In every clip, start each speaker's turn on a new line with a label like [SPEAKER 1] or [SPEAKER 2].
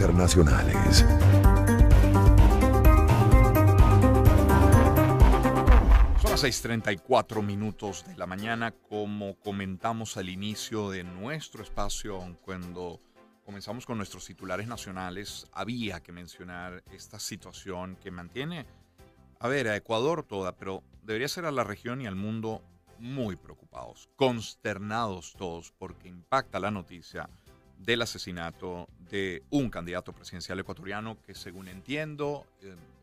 [SPEAKER 1] internacionales.
[SPEAKER 2] Son las 6:34 de la mañana, como comentamos al inicio de nuestro espacio, cuando comenzamos con nuestros titulares nacionales, había que mencionar esta situación que mantiene, a Ecuador toda, pero debería ser a la región y al mundo muy preocupados, consternados todos, porque impacta la noticia del asesinato de un candidato presidencial ecuatoriano que, según entiendo,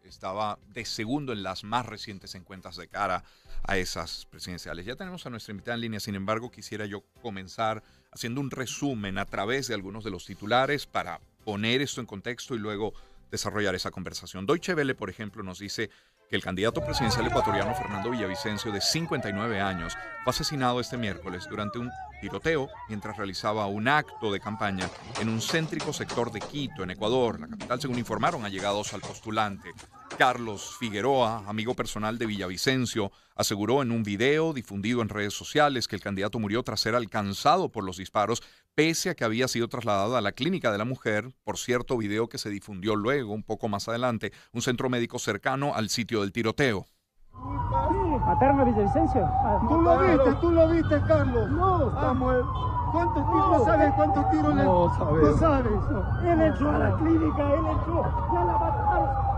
[SPEAKER 2] estaba de segundo en las más recientes encuestas de cara a esas presidenciales. Ya tenemos a nuestra invitada en línea, sin embargo, quisiera yo comenzar haciendo un resumen a través de algunos de los titulares para poner esto en contexto y luego desarrollar esa conversación. Deutsche Welle, por ejemplo, nos dice que el candidato presidencial ecuatoriano Fernando Villavicencio, de 59 años, fue asesinado este miércoles durante un tiroteo mientras realizaba un acto de campaña en un céntrico sector de Quito, en Ecuador, la capital, según informaron allegados al postulante. Carlos Figueroa, amigo personal de Villavicencio, aseguró en un video difundido en redes sociales que el candidato murió tras ser alcanzado por los disparos, pese a que había sido trasladado a la clínica de la mujer, por cierto video que se difundió luego, un poco más adelante, un centro médico cercano al sitio del tiroteo.
[SPEAKER 3] ¿Mataron a Villavicencio?
[SPEAKER 4] Tú lo viste, Carlos.
[SPEAKER 3] No, está muerto.
[SPEAKER 4] ¿Cuántos tiros? ¿No sabes cuántos tiros le...
[SPEAKER 3] No sabes.
[SPEAKER 4] No sabes.
[SPEAKER 3] Él entró a la clínica, él entró. Ya la mataron.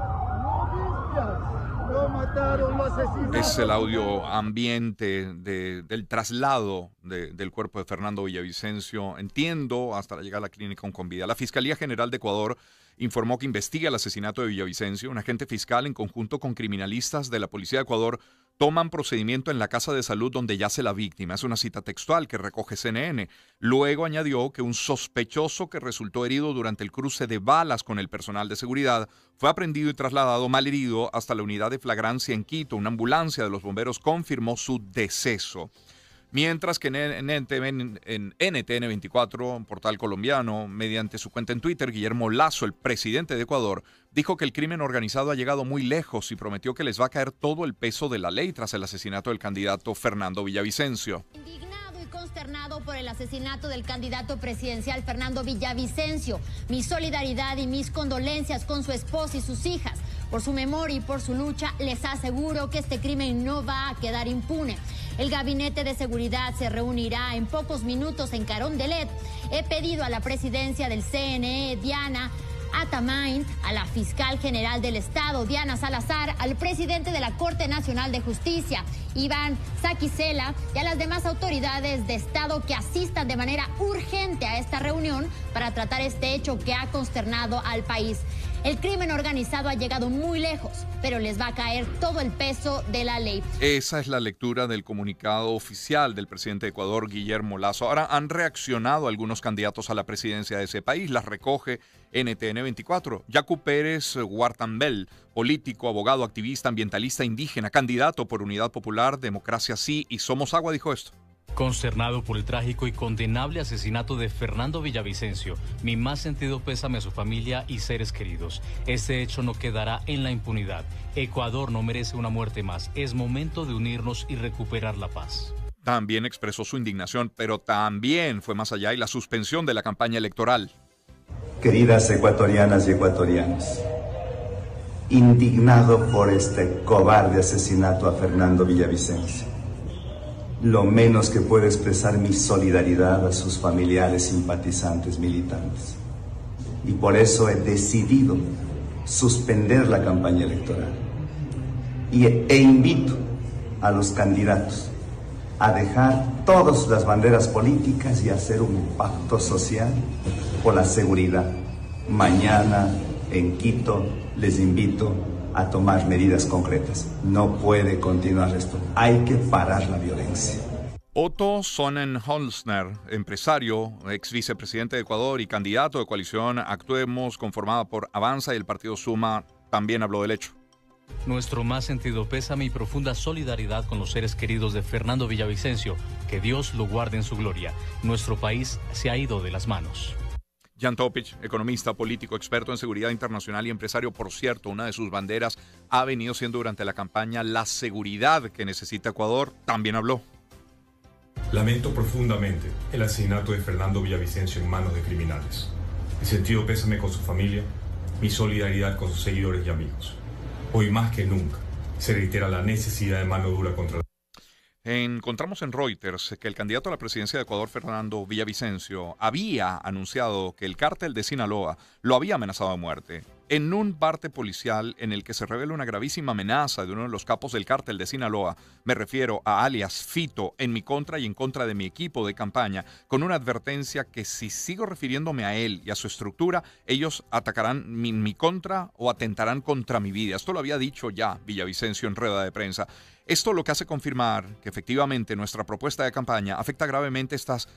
[SPEAKER 4] Lo mataron, lo asesinaron.
[SPEAKER 2] Es el audio ambiente del traslado del cuerpo de Fernando Villavicencio, entiendo, hasta la llegada a la clínica aún con vida. La Fiscalía General de Ecuador informó que investiga el asesinato de Villavicencio. Un agente fiscal, en conjunto con criminalistas de la Policía de Ecuador, toman procedimiento en la casa de salud donde yace la víctima. Es una cita textual que recoge CNN. Luego añadió que un sospechoso que resultó herido durante el cruce de balas con el personal de seguridad fue aprehendido y trasladado malherido hasta la unidad de flagrancia en Quito. Una ambulancia de los bomberos confirmó su deceso. Mientras que en NTN 24, un portal colombiano, mediante su cuenta en Twitter, Guillermo Lasso, el presidente de Ecuador, dijo que el crimen organizado ha llegado muy lejos y prometió que les va a caer todo el peso de la ley tras el asesinato del candidato Fernando Villavicencio.
[SPEAKER 5] Indignado y consternado por el asesinato del candidato presidencial Fernando Villavicencio. Mi solidaridad y mis condolencias con su esposa y sus hijas. Por su memoria y por su lucha, les aseguro que este crimen no va a quedar impune. El Gabinete de Seguridad se reunirá en pocos minutos en Carondelet. He pedido a la presidencia del CNE, Diana Atamain, a la fiscal general del Estado, Diana Salazar, al presidente de la Corte Nacional de Justicia, Iván Saquicela, y a las demás autoridades de Estado que asistan de manera urgente a esta reunión para tratar este hecho que ha consternado al país. El crimen organizado ha llegado muy lejos, pero les va a caer todo el peso de la ley.
[SPEAKER 2] Esa es la lectura del comunicado oficial del presidente de Ecuador, Guillermo Lasso. Ahora han reaccionado algunos candidatos a la presidencia de ese país. Las recoge NTN 24. Yacu Pérez Huartambel, político, abogado, activista, ambientalista, indígena, candidato por Unidad Popular, Democracia Sí y Somos Agua, dijo esto.
[SPEAKER 6] Consternado por el trágico y condenable asesinato de Fernando Villavicencio, mi más sentido pésame a su familia y seres queridos. Este hecho no quedará en la impunidad. Ecuador no merece una muerte más. Es momento de unirnos y recuperar la paz.
[SPEAKER 2] También expresó su indignación, pero también fue más allá y la suspensión de la campaña electoral.
[SPEAKER 7] Queridas ecuatorianas y ecuatorianos, indignado por este cobarde asesinato a Fernando Villavicencio. Lo menos que puedo expresar mi solidaridad a sus familiares, simpatizantes, militantes. Y por eso he decidido suspender la campaña electoral. E invito a los candidatos a dejar todas las banderas políticas y hacer un pacto social por la seguridad. Mañana en Quito les invito a tomar medidas concretas. No puede continuar esto. Hay que parar la violencia.
[SPEAKER 2] Otto Sonnenholzner, empresario, ex vicepresidente de Ecuador y candidato de coalición Actuemos, conformada por Avanza y el partido Suma, también habló del hecho.
[SPEAKER 6] Nuestro más sentido pésame y profunda solidaridad con los seres queridos de Fernando Villavicencio. Que Dios lo guarde en su gloria. Nuestro país se ha ido de las manos.
[SPEAKER 2] Jan Topic, economista, político, experto en seguridad internacional y empresario, por cierto, una de sus banderas ha venido siendo durante la campaña la seguridad que necesita Ecuador, también habló.
[SPEAKER 8] Lamento profundamente el asesinato de Fernando Villavicencio en manos de criminales.
[SPEAKER 1] Mi sentido pésame con su familia, mi solidaridad con sus seguidores y amigos. Hoy más que nunca se reitera la necesidad de mano dura contra la...
[SPEAKER 2] Encontramos en Reuters que el candidato a la presidencia de Ecuador, Fernando Villavicencio, había anunciado que el cártel de Sinaloa lo había amenazado de muerte. En un parte policial en el que se revela una gravísima amenaza de uno de los capos del cártel de Sinaloa, me refiero a alias Fito, en mi contra y en contra de mi equipo de campaña, con una advertencia que si sigo refiriéndome a él y a su estructura, ellos atacarán mi contra o atentarán contra mi vida. Esto lo había dicho ya Villavicencio en rueda de prensa. Esto lo que hace confirmar que efectivamente nuestra propuesta de campaña afecta gravemente a estas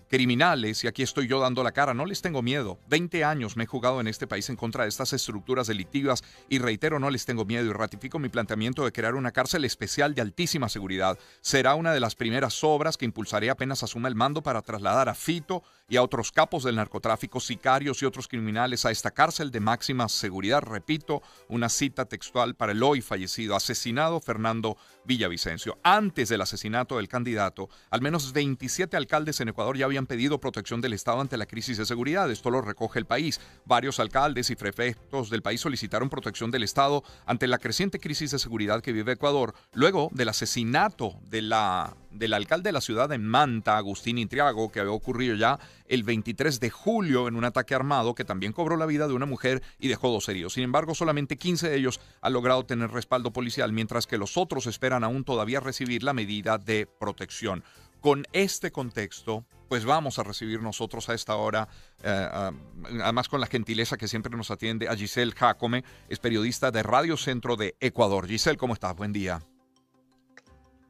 [SPEAKER 2] criminales, y aquí estoy yo dando la cara. No les tengo miedo. 20 años me he jugado en este país en contra de estas estructuras delictivas y reitero, no les tengo miedo y ratifico mi planteamiento de crear una cárcel especial de altísima seguridad. Será una de las primeras obras que impulsaré apenas asuma el mando para trasladar a Fito y a otros capos del narcotráfico, sicarios y otros criminales a esta cárcel de máxima seguridad. Repito, una cita textual para el hoy fallecido, asesinado Fernando Villavicencio. Antes del asesinato del candidato, al menos 27 alcaldes en Ecuador ya habían pedido protección del Estado ante la crisis de seguridad. Esto lo recoge El País. Varios alcaldes y prefectos del país solicitaron protección del Estado ante la creciente crisis de seguridad que vive Ecuador, luego del asesinato del alcalde de la ciudad de Manta, Agustín Intriago, que había ocurrido ya el 23 de julio en un ataque armado que también cobró la vida de una mujer y dejó 2 heridos. Sin embargo, solamente 15 de ellos han logrado tener respaldo policial, mientras que los otros esperan aún todavía recibir la medida de protección. Con este contexto, pues vamos a recibir nosotros a esta hora, además con la gentileza que siempre nos atiende, a Giselle Jacome, es periodista de Radio Centro de Ecuador. Giselle, ¿cómo estás? Buen día.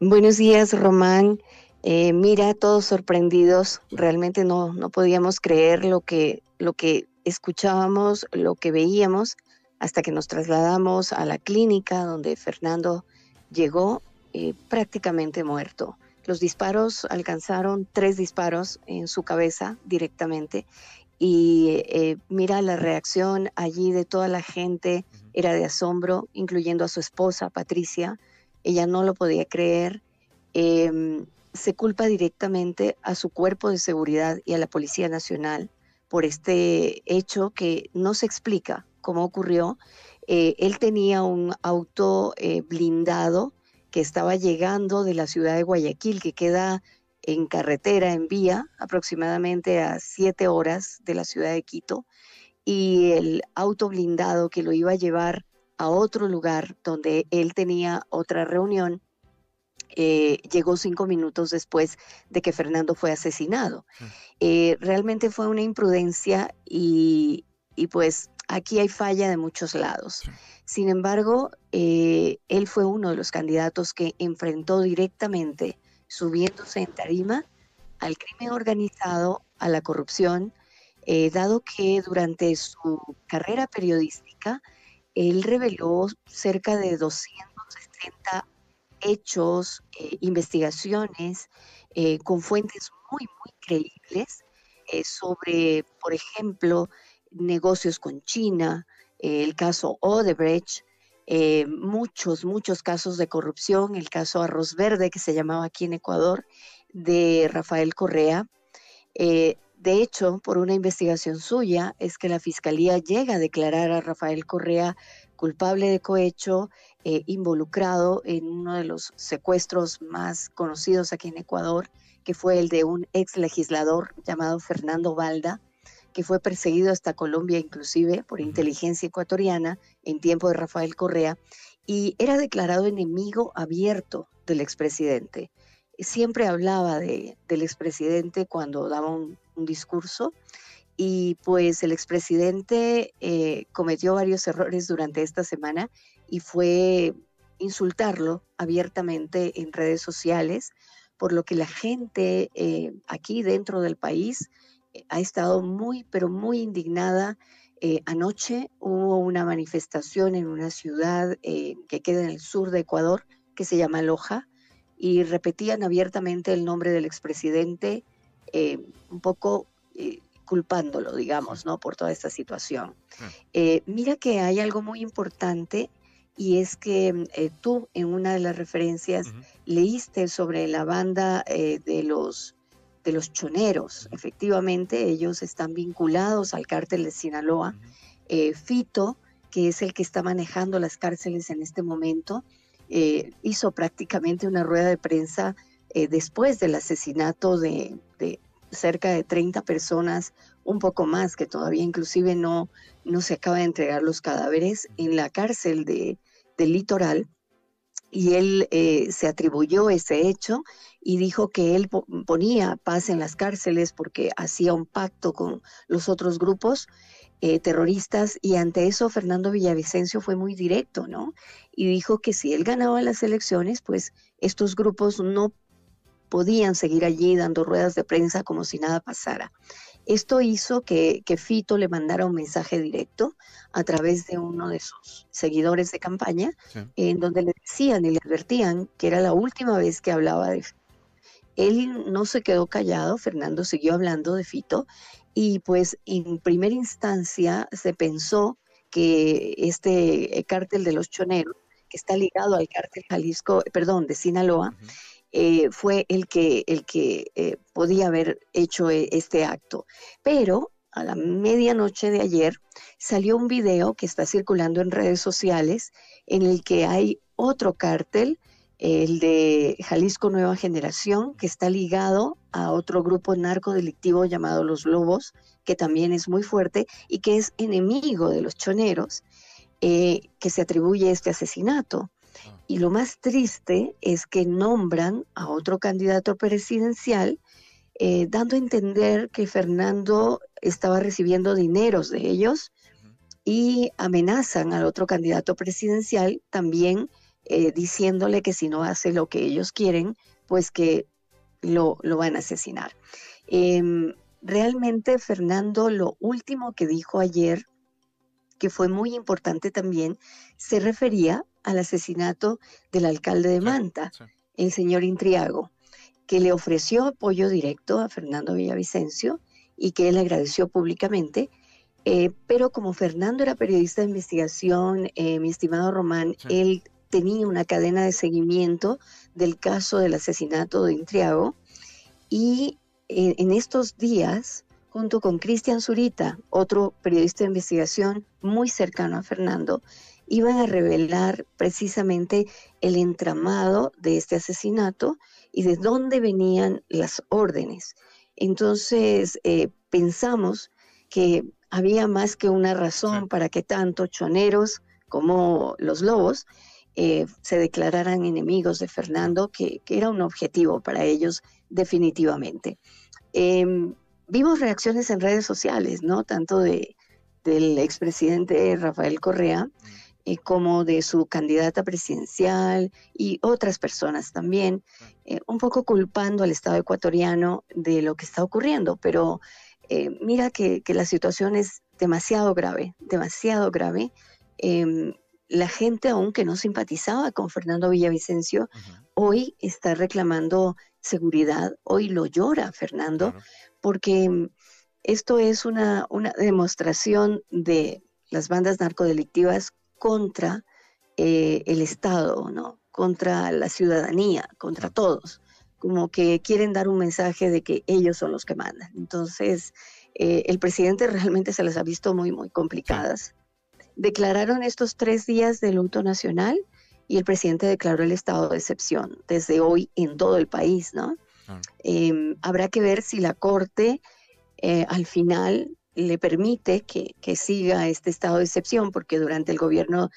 [SPEAKER 8] Buenos días, Román. Mira, todos sorprendidos. Realmente no podíamos creer lo que escuchábamos, lo que veíamos, hasta que nos trasladamos a la clínica donde Fernando llegó prácticamente muerto. Los disparos alcanzaron 3 disparos en su cabeza directamente. Y mira, la reacción allí de toda la gente era de asombro, incluyendo a su esposa, Patricia. Ella no lo podía creer. Se culpa directamente a su cuerpo de seguridad y a la Policía Nacional por este hecho que no se explica cómo ocurrió. Él tenía un auto blindado que estaba llegando de la ciudad de Guayaquil, que queda en carretera, en vía, aproximadamente a 7 horas de la ciudad de Quito, y el auto blindado que lo iba a llevar a otro lugar donde él tenía otra reunión, llegó 5 minutos después de que Fernando fue asesinado. Realmente fue una imprudencia y pues aquí hay falla de muchos lados. Sin embargo, él fue uno de los candidatos que enfrentó directamente, subiéndose en tarima, al crimen organizado, a la corrupción, dado que durante su carrera periodística, él reveló cerca de 260 hechos, investigaciones con fuentes muy creíbles sobre, por ejemplo, negocios con China, el caso Odebrecht, muchos casos de corrupción, el caso Arroz Verde, que se llamaba aquí en Ecuador, de Rafael Correa. De hecho, por una investigación suya, es que la Fiscalía llega a declarar a Rafael Correa culpable de cohecho, involucrado en uno de los secuestros más conocidos aquí en Ecuador, que fue el de un ex legislador llamado Fernando Balda, que fue perseguido hasta Colombia inclusive por inteligencia ecuatoriana en tiempo de Rafael Correa, y era declarado enemigo abierto del expresidente. Siempre hablaba del expresidente cuando daba un discurso, y pues el expresidente cometió varios errores durante esta semana y fue insultarlo abiertamente en redes sociales, por lo que la gente aquí dentro del país ha estado muy indignada. Anoche hubo una manifestación en una ciudad que queda en el sur de Ecuador, que se llama Loja, y repetían abiertamente el nombre del expresidente, un poco culpándolo, digamos, ¿no?, por toda esta situación. Mira que hay algo muy importante, y es que tú en una de las referencias leíste sobre la banda de los los choneros. Efectivamente, ellos están vinculados al cártel de Sinaloa. Fito, que es el que está manejando las cárceles en este momento, hizo prácticamente una rueda de prensa después del asesinato de cerca de 30 personas, un poco más, que todavía inclusive no se acaba de entregar los cadáveres en la cárcel del Litoral. Y él se atribuyó ese hecho y dijo que él ponía paz en las cárceles porque hacía un pacto con los otros grupos terroristas, y ante eso Fernando Villavicencio fue muy directo, ¿no? Y dijo que si él ganaba las elecciones, pues estos grupos no podían seguir allí dando ruedas de prensa como si nada pasara. Esto hizo que Fito le mandara un mensaje directo a través de uno de sus seguidores de campaña, en donde le decían y le advertían que era la última vez que hablaba de Fito. Él no se quedó callado, Fernando siguió hablando de Fito, y pues en primera instancia se pensó que este cártel de los choneros, que está ligado al cártel de Sinaloa, fue el que podía haber hecho este acto. Pero a la medianoche de ayer salió un video que está circulando en redes sociales en el que hay otro cártel, el de Jalisco Nueva Generación, que está ligado a otro grupo narcodelictivo llamado Los Lobos, que también es muy fuerte y que es enemigo de los choneros, que se atribuye este asesinato. Y lo más triste es que nombran a otro candidato presidencial, dando a entender que Fernando estaba recibiendo dineros de ellos, y amenazan al otro candidato presidencial también, diciéndole que si no hace lo que ellos quieren, pues que lo van a asesinar. Realmente Fernando, lo último que dijo ayer, que fue muy importante también, se refería al asesinato del alcalde de Manta, el señor Intriago, que le ofreció apoyo directo a Fernando Villavicencio y que él agradeció públicamente, pero como Fernando era periodista de investigación, mi estimado Román, él tenía una cadena de seguimiento del caso del asesinato de Intriago, y en estos días, junto con Cristian Zurita, otro periodista de investigación muy cercano a Fernando, iban a revelar precisamente el entramado de este asesinato y de dónde venían las órdenes. Entonces, pensamos que había más que una razón para que tanto choneros como los lobos se declararan enemigos de Fernando, que era un objetivo para ellos definitivamente. Vimos reacciones en redes sociales, ¿no? Tanto del expresidente Rafael Correa, como de su candidata presidencial y otras personas también, un poco culpando al Estado ecuatoriano de lo que está ocurriendo, pero mira que la situación es demasiado grave, demasiado grave. La gente, aunque no simpatizaba con Fernando Villavicencio, hoy está reclamando seguridad, hoy lo llora Fernando, porque esto es una demostración de las bandas narcodelictivas contra el Estado, ¿no? Contra la ciudadanía, contra todos, como que quieren dar un mensaje de que ellos son los que mandan. Entonces, el presidente realmente se las ha visto muy, muy complicadas. Declararon estos 3 días de luto nacional y el presidente declaró el estado de excepción desde hoy en todo el país, ¿no? Habrá que ver si la Corte al final le permite que siga este estado de excepción, porque durante el gobierno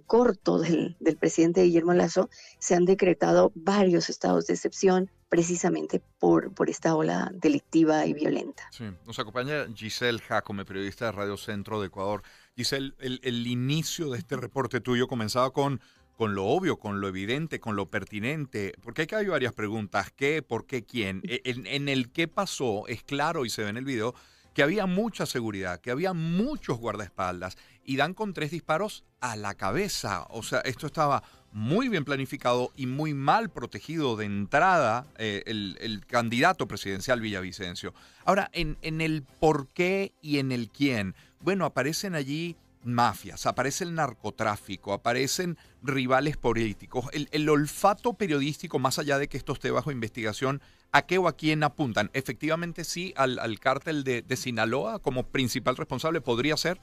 [SPEAKER 8] corto del presidente Guillermo Lasso se han decretado varios estados de excepción precisamente por esta ola delictiva y violenta.
[SPEAKER 2] Sí, nos acompaña Giselle Jacome, periodista de Radio Centro de Ecuador. Giselle, el inicio de este reporte tuyo comenzaba con lo obvio, con lo evidente, con lo pertinente, porque hay varias preguntas: ¿qué, por qué, quién? En el qué pasó es claro, y se ve en el video, que había mucha seguridad, que había muchos guardaespaldas, y dan con 3 disparos a la cabeza. O sea, esto estaba muy bien planificado y muy mal protegido de entrada el candidato presidencial Villavicencio. Ahora, en el por qué y en el quién, bueno, aparecen allí mafias, aparece el narcotráfico, aparecen rivales políticos. El olfato periodístico, más allá de que esto esté bajo investigación, ¿a qué o a quién apuntan? ¿Efectivamente sí al cártel de Sinaloa como principal responsable podría ser?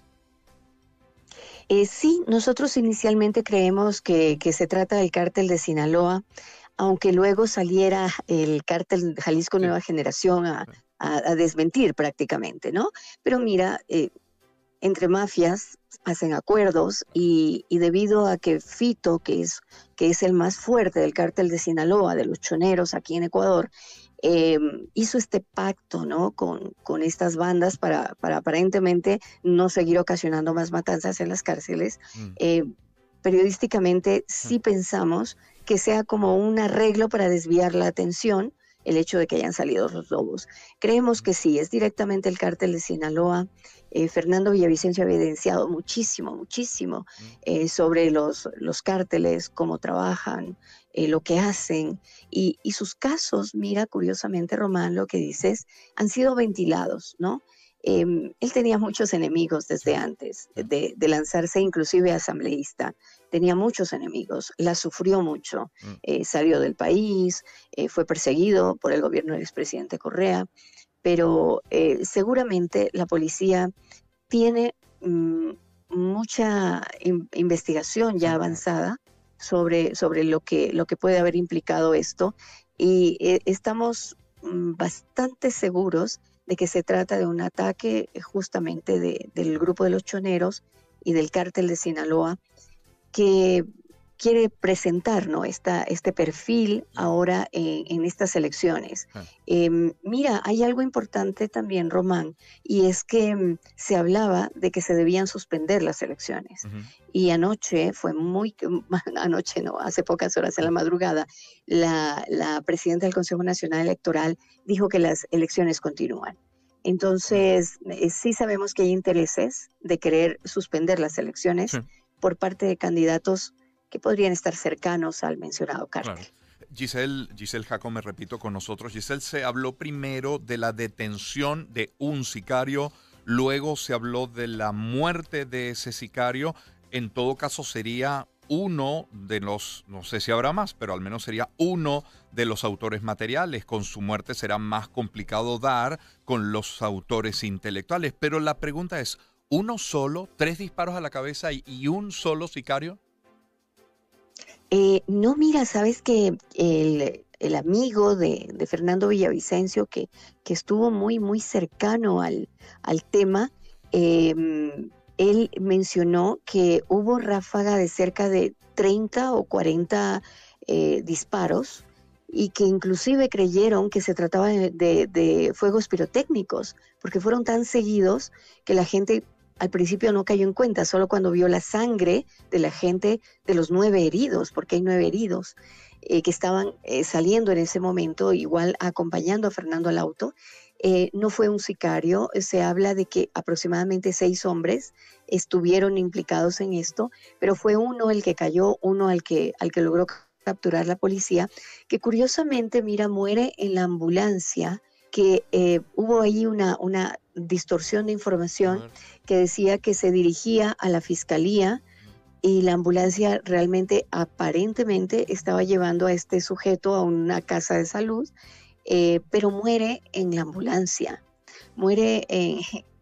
[SPEAKER 8] Sí, nosotros inicialmente creemos que se trata del cártel de Sinaloa, aunque luego saliera el cártel Jalisco
[SPEAKER 2] Sí,
[SPEAKER 8] Nueva Generación
[SPEAKER 2] sí.
[SPEAKER 8] a desmentir prácticamente, ¿no? Pero mira, entre mafias hacen acuerdos y debido a que Fito, que es el más fuerte del cártel de Sinaloa, de los choneros aquí en Ecuador, eh, hizo este pacto, ¿no? Con estas bandas para aparentemente no seguir ocasionando más matanzas en las cárceles.
[SPEAKER 2] Mm,
[SPEAKER 8] eh, Periodísticamente
[SPEAKER 2] mm,
[SPEAKER 8] sí pensamos que sea como un arreglo para desviar la atención el hecho de que hayan salido los lobos. Creemos
[SPEAKER 2] mm,
[SPEAKER 8] que sí, es directamente el cártel de Sinaloa. Fernando Villavicencio ha evidenciado muchísimo
[SPEAKER 2] mm.
[SPEAKER 8] sobre los cárteles, cómo trabajan, lo que hacen. Y sus casos, mira, curiosamente, Román, lo que dices, han sido ventilados, ¿no? Él tenía muchos enemigos
[SPEAKER 2] Sí,
[SPEAKER 8] desde antes
[SPEAKER 2] sí.
[SPEAKER 8] de lanzarse inclusive asambleísta. Tenía muchos enemigos, la sufrió mucho.
[SPEAKER 2] Mm,
[SPEAKER 8] Salió del país, fue perseguido por el gobierno del expresidente Correa, pero seguramente la policía tiene mucha investigación
[SPEAKER 2] sí,
[SPEAKER 8] ya
[SPEAKER 2] claro.
[SPEAKER 8] avanzada sobre lo que puede haber implicado esto y estamos bastante seguros de que se trata de un ataque justamente del grupo de los choneros y del cártel de Sinaloa que quiere presentar, ¿no? Este perfil
[SPEAKER 2] Sí,
[SPEAKER 8] ahora en estas elecciones.
[SPEAKER 2] sí.
[SPEAKER 8] Mira, hay algo importante también, Román, y es que se hablaba de que se debían suspender las elecciones.
[SPEAKER 2] Ujú,
[SPEAKER 8] Y anoche fue anoche no, hace pocas horas en la madrugada, la presidenta del Consejo Nacional Electoral dijo que las elecciones continúan.
[SPEAKER 2] mm,
[SPEAKER 8] Entonces, sí sabemos que hay intereses de querer suspender las
[SPEAKER 2] sí,
[SPEAKER 8] elecciones por parte de candidatos que podrían estar cercanos al mencionado
[SPEAKER 2] claro.
[SPEAKER 8] cártel.
[SPEAKER 2] Giselle Jaco, me repito, con nosotros. Giselle, se habló primero de la detención de un sicario, luego se habló de la muerte de ese sicario. En todo caso, sería uno de los, no sé si habrá más, pero al menos sería uno de los autores materiales. Con su muerte será más complicado dar con los autores intelectuales. Pero la pregunta es, ¿uno solo, 3 disparos a la cabeza y un solo sicario?
[SPEAKER 8] No, mira, sabes que el amigo de Fernando Villavicencio, que estuvo muy cercano al tema, él mencionó que hubo ráfaga de cerca de 30 o 40 disparos y que inclusive creyeron que se trataba de fuegos pirotécnicos, porque fueron tan seguidos que la gente al principio no cayó en cuenta, solo cuando vio la sangre de la gente, de los 9 heridos, porque hay 9 heridos, que estaban saliendo en ese momento, igual acompañando a Fernando al auto. No fue un sicario, se habla de que aproximadamente 6 hombres estuvieron implicados en esto, pero fue uno el que cayó, uno al que logró capturar la policía, que curiosamente, mira, muere en la ambulancia, que hubo ahí una distorsión de
[SPEAKER 2] A
[SPEAKER 8] información
[SPEAKER 2] ver.
[SPEAKER 8] que decía que se dirigía a la fiscalía y la ambulancia realmente aparentemente estaba llevando a este sujeto a una casa de salud, pero muere en la ambulancia, muere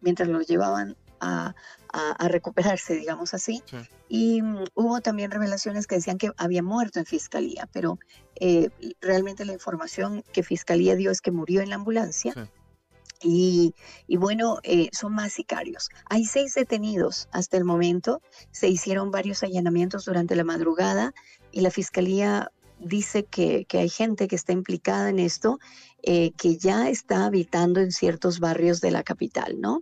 [SPEAKER 8] mientras lo llevaban a recuperarse, digamos así.
[SPEAKER 2] Sí,
[SPEAKER 8] Y hubo también revelaciones que decían que había muerto en fiscalía, pero realmente la información que fiscalía dio es que murió en la ambulancia.
[SPEAKER 2] sí.
[SPEAKER 8] Y bueno, son más sicarios. Hay 6 detenidos hasta el momento. Se hicieron varios allanamientos durante la madrugada y la fiscalía dice que hay gente que está implicada en esto, que ya está habitando en ciertos barrios de la capital, ¿no?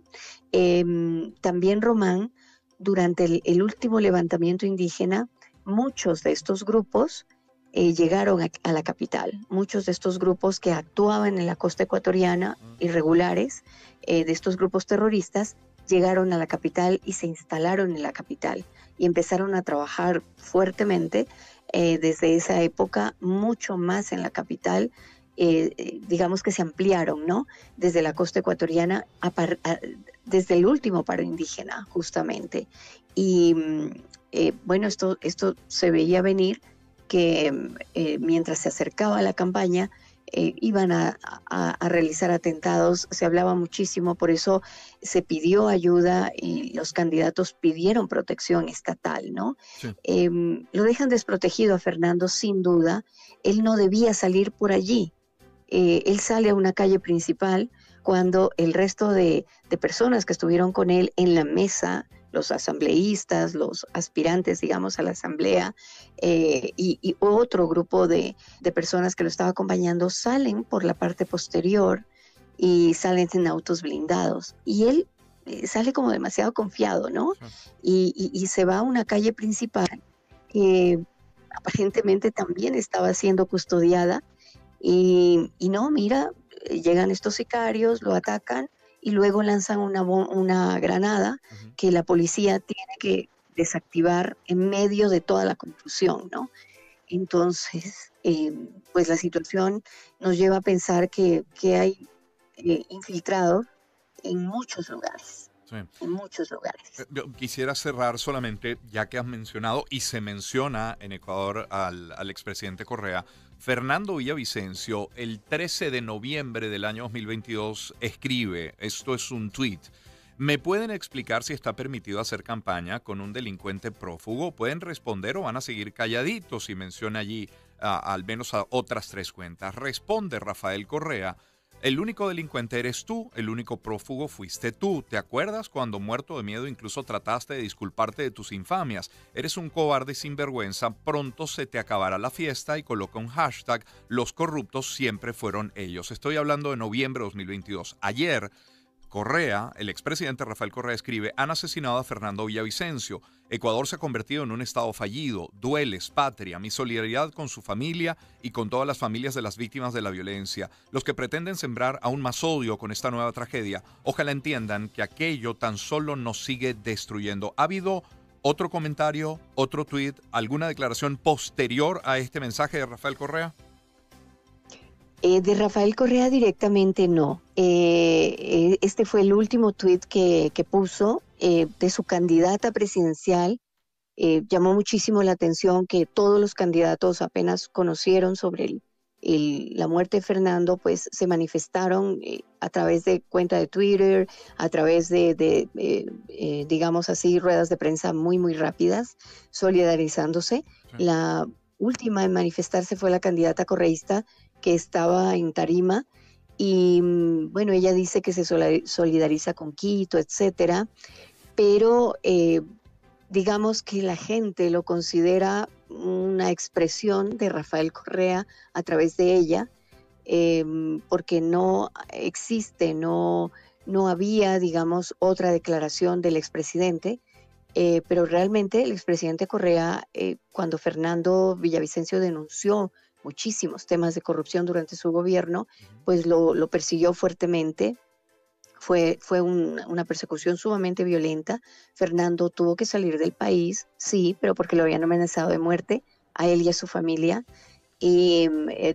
[SPEAKER 8] También, Román, durante el último levantamiento indígena, muchos de estos grupos llegaron a la capital. Muchos de estos grupos que actuaban en la costa ecuatoriana, irregulares, de estos grupos terroristas, llegaron a la capital y se instalaron en la capital y empezaron a trabajar fuertemente desde esa época, mucho más en la capital. digamos que se ampliaron, ¿no? Desde la costa ecuatoriana, desde el último paro indígena, justamente. Y bueno, esto se veía venir, que mientras se acercaba la campaña, iban a realizar atentados. Se hablaba muchísimo, por eso se pidió ayuda y los candidatos pidieron protección estatal, ¿no? Sí. Lo dejan desprotegido a Fernando, sin duda. Él no debía salir por allí. Él sale a una calle principal cuando el resto de personas que estuvieron con él en la mesa, los asambleístas, los aspirantes, digamos, a la asamblea, y otro grupo de personas que lo estaba acompañando, salen por la parte posterior y salen en autos blindados. Y él sale como demasiado confiado, ¿no? Y se va a una calle principal que aparentemente también estaba siendo custodiada. Y no, mira, llegan estos sicarios, lo atacan y luego lanzan una granada que la policía tiene que desactivar en medio de toda la confusión, ¿no? Entonces, pues la situación nos lleva a pensar que hay infiltrados en muchos lugares. Sí. En muchos lugares.
[SPEAKER 2] Yo quisiera cerrar solamente, ya que has mencionado, y se menciona en Ecuador al expresidente Correa, Fernando Villavicencio, el 13 de noviembre del año 2022, escribe, esto es un tuit: ¿me pueden explicar si está permitido hacer campaña con un delincuente prófugo? ¿Pueden responder o van a seguir calladitos? Y menciona allí al menos a otras 3 cuentas. Responde Rafael Correa: el único delincuente eres tú, el único prófugo fuiste tú. ¿Te acuerdas cuando, muerto de miedo, incluso trataste de disculparte de tus infamias? Eres un cobarde sinvergüenza, pronto se te acabará la fiesta, y coloca un hashtag: los corruptos siempre fueron ellos. Estoy hablando de noviembre de 2022. Ayer, Correa, el expresidente Rafael Correa, escribe: han asesinado a Fernando Villavicencio. Ecuador se ha convertido en un estado fallido. Dueles, patria. Mi solidaridad con su familia y con todas las familias de las víctimas de la violencia. Los que pretenden sembrar aún más odio con esta nueva tragedia, ojalá entiendan que aquello tan solo nos sigue destruyendo. ¿Ha habido otro comentario, otro tuit, alguna declaración posterior a este mensaje de Rafael Correa?
[SPEAKER 8] De Rafael Correa directamente no. Este fue el último tuit que puso de su candidata presidencial. Llamó muchísimo la atención que todos los candidatos apenas conocieron sobre la muerte de Fernando, pues se manifestaron a través de cuenta de Twitter, a través de digamos así, ruedas de prensa muy, muy rápidas, solidarizándose. Sí. La última en manifestarse fue la candidata correísta, que estaba en Tarima, y bueno, ella dice que se solidariza con Quito, etcétera, pero digamos que la gente lo considera una expresión de Rafael Correa a través de ella, porque no existe, no había, digamos, otra declaración del expresidente, pero realmente el expresidente Correa, cuando Fernando Villavicencio denunció muchísimos temas de corrupción durante su gobierno, pues lo persiguió fuertemente. Fue una persecución sumamente violenta. Fernando tuvo que salir del país, sí, pero porque lo habían amenazado de muerte a él y a su familia. Y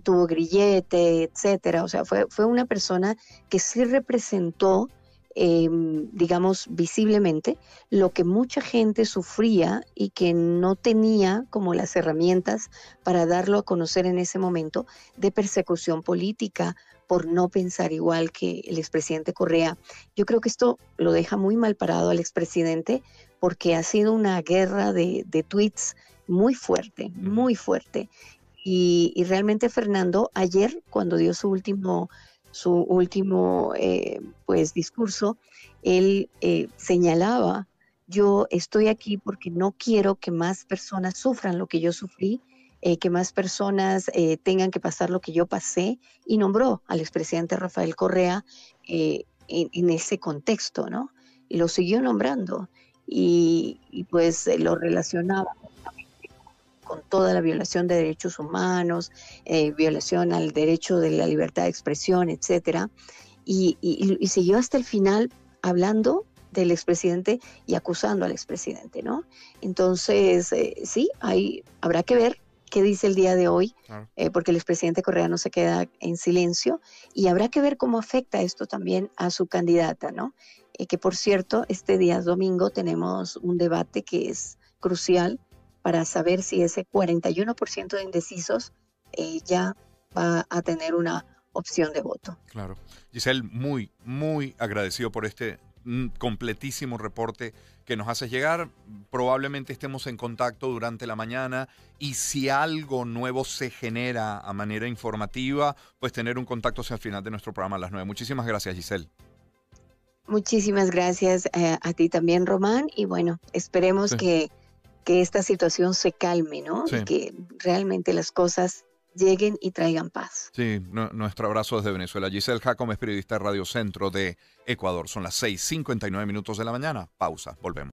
[SPEAKER 8] tuvo grillete, etcétera. O sea, fue una persona que sí representó, digamos, visiblemente lo que mucha gente sufría y que no tenía como las herramientas para darlo a conocer en ese momento, de persecución política por no pensar igual que el expresidente Correa. Yo creo que esto lo deja muy mal parado al expresidente, porque ha sido una guerra de tweets muy fuerte, muy fuerte. Y realmente Fernando, ayer, cuando dio su último pues discurso, él señalaba: yo estoy aquí porque no quiero que más personas sufran lo que yo sufrí, que más personas tengan que pasar lo que yo pasé, y nombró al expresidente Rafael Correa en ese contexto, ¿no? Y lo siguió nombrando, y pues lo relacionaba con toda la violación de derechos humanos, violación al derecho de la libertad de expresión, etcétera, y siguió hasta el final hablando del expresidente y acusando al expresidente, ¿no? Entonces, sí, habrá que ver qué dice el día de hoy,
[SPEAKER 2] Claro.
[SPEAKER 8] porque el expresidente Correa no se queda en silencio, y habrá que ver cómo afecta esto también a su candidata, ¿no? Que por cierto, este día domingo tenemos un debate que es crucial para saber si ese 41% de indecisos ya va a tener una opción de voto.
[SPEAKER 2] Claro. Giselle, muy, muy agradecido por este completísimo reporte que nos haces llegar. Probablemente estemos en contacto durante la mañana y si algo nuevo se genera a manera informativa, pues tener un contacto hacia el final de nuestro programa a las 9. Muchísimas gracias, Giselle.
[SPEAKER 8] Muchísimas gracias a ti también, Román, y bueno, esperemos
[SPEAKER 2] Sí.
[SPEAKER 8] que esta situación se calme, ¿no?
[SPEAKER 2] Sí.
[SPEAKER 8] Y que realmente las cosas lleguen y traigan paz.
[SPEAKER 2] Sí, nuestro abrazo desde Venezuela. Giselle Jacome es periodista de Radio Centro de Ecuador. Son las 6:59 minutos de la mañana. Pausa, volvemos.